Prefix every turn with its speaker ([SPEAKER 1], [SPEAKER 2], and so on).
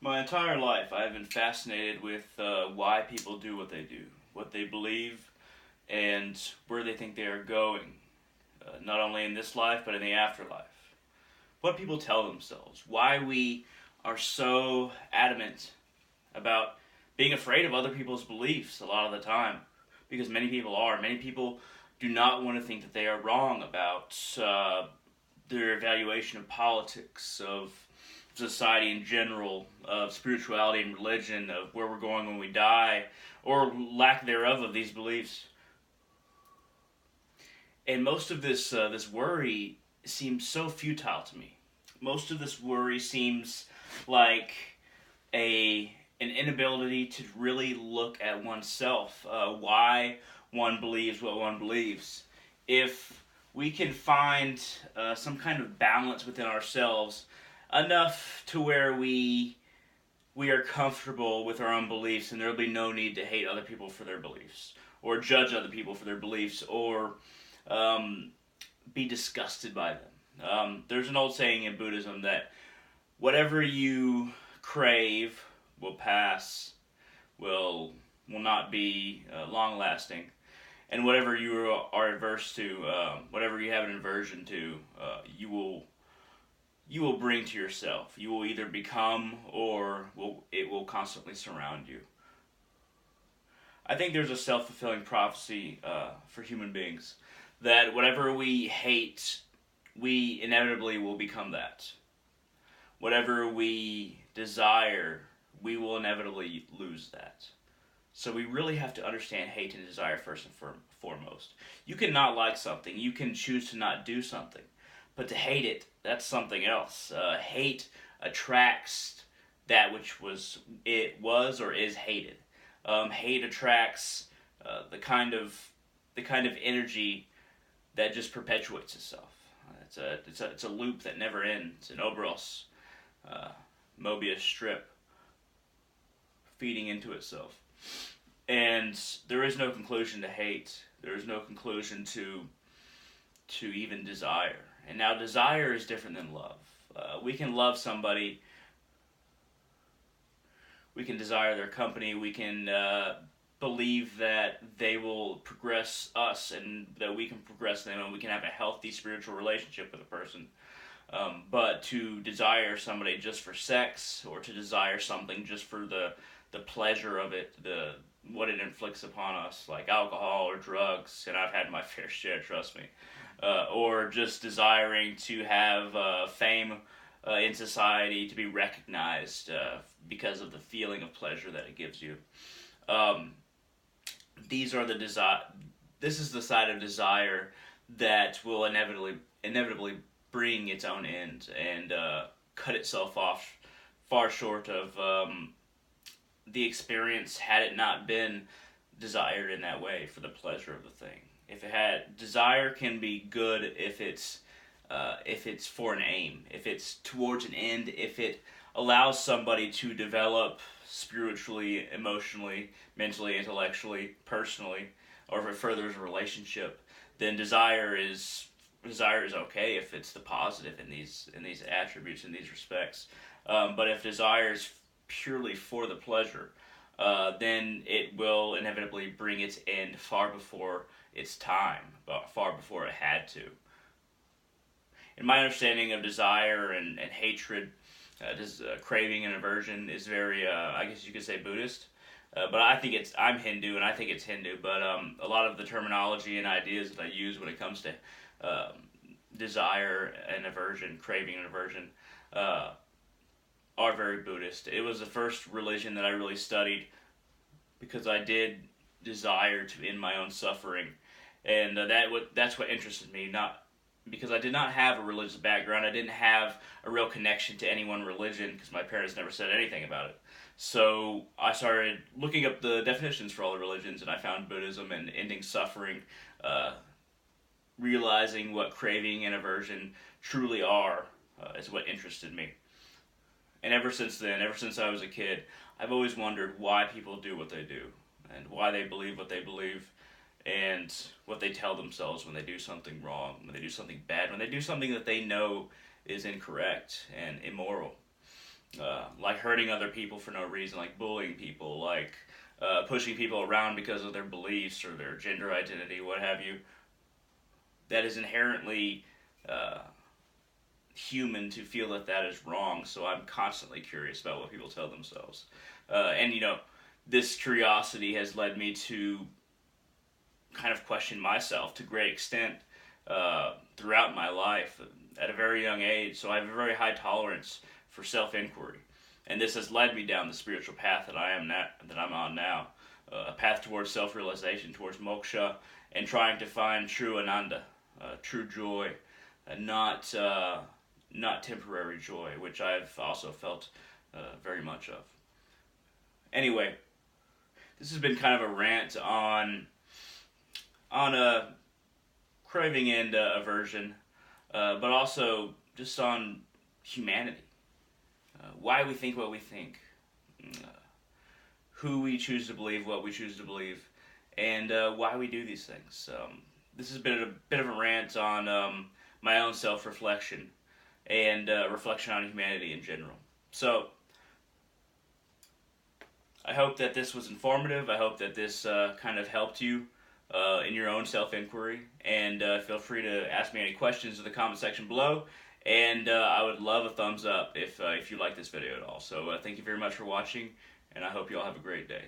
[SPEAKER 1] My entire life, I've been fascinated with why people do what they believe, and where they think they are going, not only in this life, but in the afterlife. What people tell themselves, why we are so adamant about being afraid of other people's beliefs a lot of the time, because many people are. Many people do not want to think that they are wrong about their evaluation of politics, of society in general, of spirituality and religion, of where we're going when we die, or lack thereof of these beliefs. And most of this worry seems so futile to me. Most of this worry seems like a an inability to really look at oneself, why one believes what one believes. If we can find some kind of balance within ourselves, enough to where we are comfortable with our own beliefs, and there will be no need to hate other people for their beliefs, or judge other people for their beliefs, or um, be disgusted by them. There's an old saying in Buddhism that whatever you crave will pass, will not be long lasting, and whatever you are averse to, whatever you have an aversion to, you will bring to yourself. You will either become, or it will constantly surround you. I think there's a self fulfilling prophecy for human beings that whatever we hate, we inevitably will become that. Whatever we desire, we will inevitably lose that. So we really have to understand hate and desire first and foremost. You can not like something, you can choose to not do something, but to hate it, that's something else. Hate attracts that which was or is hated. Hate attracts the kind of energy that just perpetuates itself. It's a loop that never ends. An Oberos uh, Mobius strip feeding into itself. And there is no conclusion to hate. There is no conclusion to even desire. And now desire is different than love. We can love somebody. We can desire their company. We can believe that they will progress us and that we can progress them, and we can have a healthy spiritual relationship with a person. But to desire somebody just for sex, or to desire something just for the pleasure of it, the what it inflicts upon us, like alcohol or drugs, and I've had my fair share, trust me, or just desiring to have fame in society, to be recognized because of the feeling of pleasure that it gives you. Um, these are the desire. This is the side of desire that will inevitably bring its own end and cut itself off far short of the experience had it not been desired in that way for the pleasure of the thing. If it had desire, can be good if it's for an aim, if it's towards an end, if it allows somebody to develop spiritually, emotionally, mentally, intellectually, personally, or if it furthers a relationship, then desire is okay if it's the positive in these attributes, in these respects. But if desire is purely for the pleasure, then it will inevitably bring its end far before its time, far before it had to. In my understanding of desire and hatred, craving and aversion is very, I guess you could say, Buddhist. But I think I'm Hindu, and I think it's Hindu, but a lot of the terminology and ideas that I use when it comes to um, desire and aversion, craving and aversion, uh, are very Buddhist. It was the first religion that I really studied because I did desire to end my own suffering, and that's what interested me. Not because I did not have a religious background. I didn't have a real connection to any one religion because my parents never said anything about it. So I started looking up the definitions for all the religions, and I found Buddhism and ending suffering, uh, realizing what craving and aversion truly are, is what interested me. And ever since then, ever since I was a kid, I've always wondered why people do what they do, and why they believe what they believe, and what they tell themselves when they do something wrong, when they do something bad, when they do something that they know is incorrect and immoral. like hurting other people for no reason, like bullying people, like pushing people around because of their beliefs or their gender identity, what have you. That is inherently uh, human to feel that that is wrong. So I'm constantly curious about what people tell themselves, and this curiosity has led me to kind of question myself to a great extent throughout my life at a very young age. So I have a very high tolerance for self-inquiry, and this has led me down the spiritual path that I'm on now, a path towards self-realization, towards moksha, and trying to find true ananda, true joy, not temporary joy, which I've also felt very much of. Anyway, this has been kind of a rant on a craving and aversion, but also just on humanity, why we think what we think, who we choose to believe, what we choose to believe, and why we do these things. This has been a bit of a rant on my own self-reflection and reflection on humanity in general. So, I hope that this was informative. I hope that this kind of helped you in your own self-inquiry. And feel free to ask me any questions in the comment section below. And I would love a thumbs up if you like this video at all. So thank you very much for watching, and I hope you all have a great day.